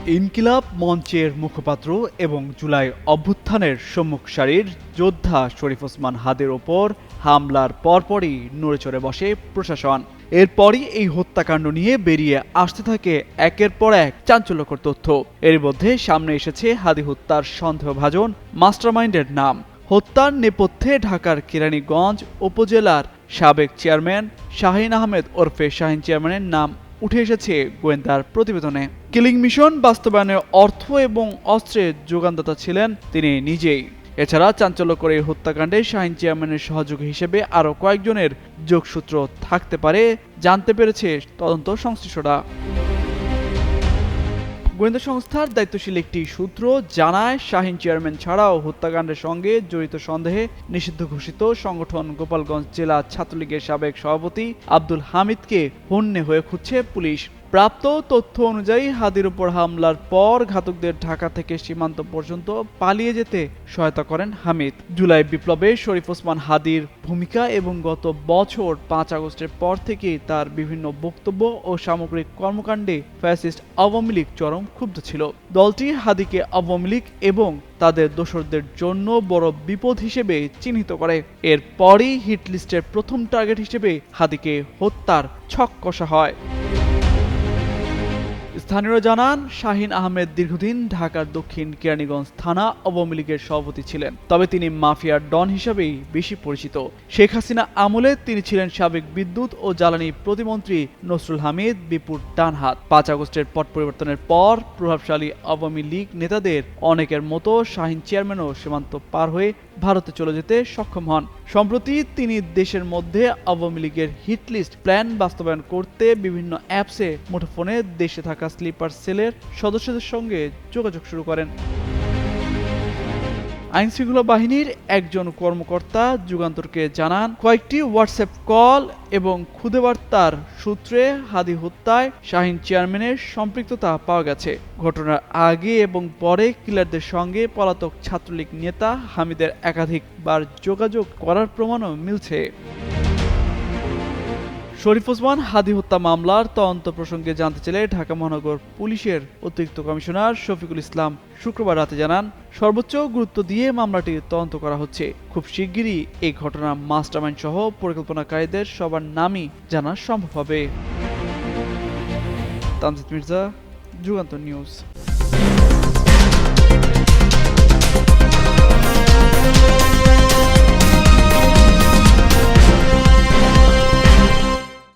ইনকিলাব মঞ্চের মুখপাত্র এবং জুলাই অভ্যুত্থানের সম্মুখ সারির যোদ্ধা শরীফ ওসমান হাদির ওপর হামলার পরপরই নড়েচড়ে বসে প্রশাসন। এরপরই এই হত্যাকাণ্ড নিয়ে বেরিয়ে আসতে থাকে একের পর এক চাঞ্চল্যকর তথ্য। এর মধ্যে সামনে এসেছে হাদি হত্যার সন্দেহভাজন মাস্টারমাইন্ডের নাম। হত্যার নেপথ্যে ঢাকার কেরানীগঞ্জ উপজেলার সাবেক চেয়ারম্যান শাহিন আহমেদ ওরফে শাহিন চেয়ারম্যানের নাম উঠে এসেছে গোয়েন্দার প্রতিবেদনে। কিলিং মিশন বাস্তবায়নের অর্থ এবং অস্ত্রের যোগানদাতা ছিলেন তিনি নিজেই। এছাড়া চাঞ্চল্যকর এই হত্যাকাণ্ডে শাহিন চেয়ারম্যানের সহযোগী হিসেবে আরও কয়েকজনের যোগসূত্র থাকতে পারে জানতে পেরেছে তদন্ত সংশ্লিষ্টরা। গোয়েন্দা সংস্থার দায়িত্বশীল একটি সূত্র জানায়, শাহিন চেয়ারম্যান ছাড়াও হত্যাকাণ্ডের সঙ্গে জড়িত সন্দেহে নিষিদ্ধ ঘোষিত সংগঠন গোপালগঞ্জ জেলা ছাত্রলীগের সাবেক সভাপতি আব্দুল হামিদকে হন্যে হয়ে খুঁজছে পুলিশ। প্রাপ্ত তথ্য অনুযায়ী হাদির উপর হামলার পর ঘাতকদের ঢাকা থেকে সীমান্ত পর্যন্ত পালিয়ে যেতে সহায়তা করেন হামিদ। জুলাই বিপ্লবে শরীফ ওসমান হাদির ভূমিকা এবং গত বছর ৫ আগস্টের পর থেকেই তার বিভিন্ন বক্তব্য ও সামগ্রিক কর্মকাণ্ডে ফ্যাসিস্ট আওয়ামী লীগ চরম ক্ষুব্ধ ছিল। দলটি হাদিকে আওয়ামী লীগ এবং তাদের দোসরদের জন্য বড় বিপদ হিসেবে চিহ্নিত করে। এরপরই হিটলিস্টের প্রথম টার্গেট হিসেবে হাদিকে হত্যার ছক কষা হয়। স্থানীয়রা জানান, শাহিন আহমেদ দীর্ঘদিন ঢাকার দক্ষিণ কেরানীগঞ্জ থানা আওয়ামী লীগের সভাপতি ছিলেন। তবে তিনি মাফিয়ার ডন হিসেবেই বেশি পরিচিত। শেখ হাসিনা আমলে তিনি ছিলেন সাবেক বিদ্যুৎ ও জ্বালানি প্রতিমন্ত্রী নসরুল হামিদ বিপুর ডান হাত। ৫ আগস্টের পট পরিবর্তনের পর প্রভাবশালী আওয়ামী লীগ নেতাদের অনেকের মতো শাহিন চেয়ারম্যানও সীমান্ত পার হয়ে ভারতে চলে যেতে সক্ষম হন। সম্প্রতি তিনি দেশের মধ্যে আওয়ামী লীগের হিটলিস্ট প্ল্যান বাস্তবায়ন করতে বিভিন্ন অ্যাপসে মুঠোফোনে দেশে থাকা স্লিপার সেলের সদস্যদের সঙ্গে যোগাযোগ শুরু করেন। আইনশৃঙ্খলা বাহিনীর একজন কর্মকর্তা যুগান্তরকে জানান, কয়েকটি হোয়াটসঅ্যাপ কল এবং খুদে বার্তার সূত্রে হাদি হত্যায় শাহিন চেয়ারম্যানের সম্পৃক্ততা পাওয়া গেছে। ঘটনার আগে এবং পরে কিলারদের সঙ্গে পলাতক ছাত্রলীগ নেতা হামিদের একাধিকবার যোগাযোগ করার প্রমাণও মিলছে। শরীফ ওসমান হাদি হত্যা মামলার তদন্ত প্রসঙ্গে জানতে চাইলে ঢাকা মহানগর পুলিশের অতিরিক্ত কমিশনার শফিকুল ইসলাম শুক্রবার রাতে জানান, সর্বোচ্চ গুরুত্ব দিয়ে মামলাটি তদন্ত করা হচ্ছে। খুব শিগগিরই এই ঘটনার মাস্টারমাইন্ড সহ পরিকল্পনাকারীদের সবার নামই জানা সম্ভব হবে। তামজিদ মির্জা, যুগান্তর নিউজ।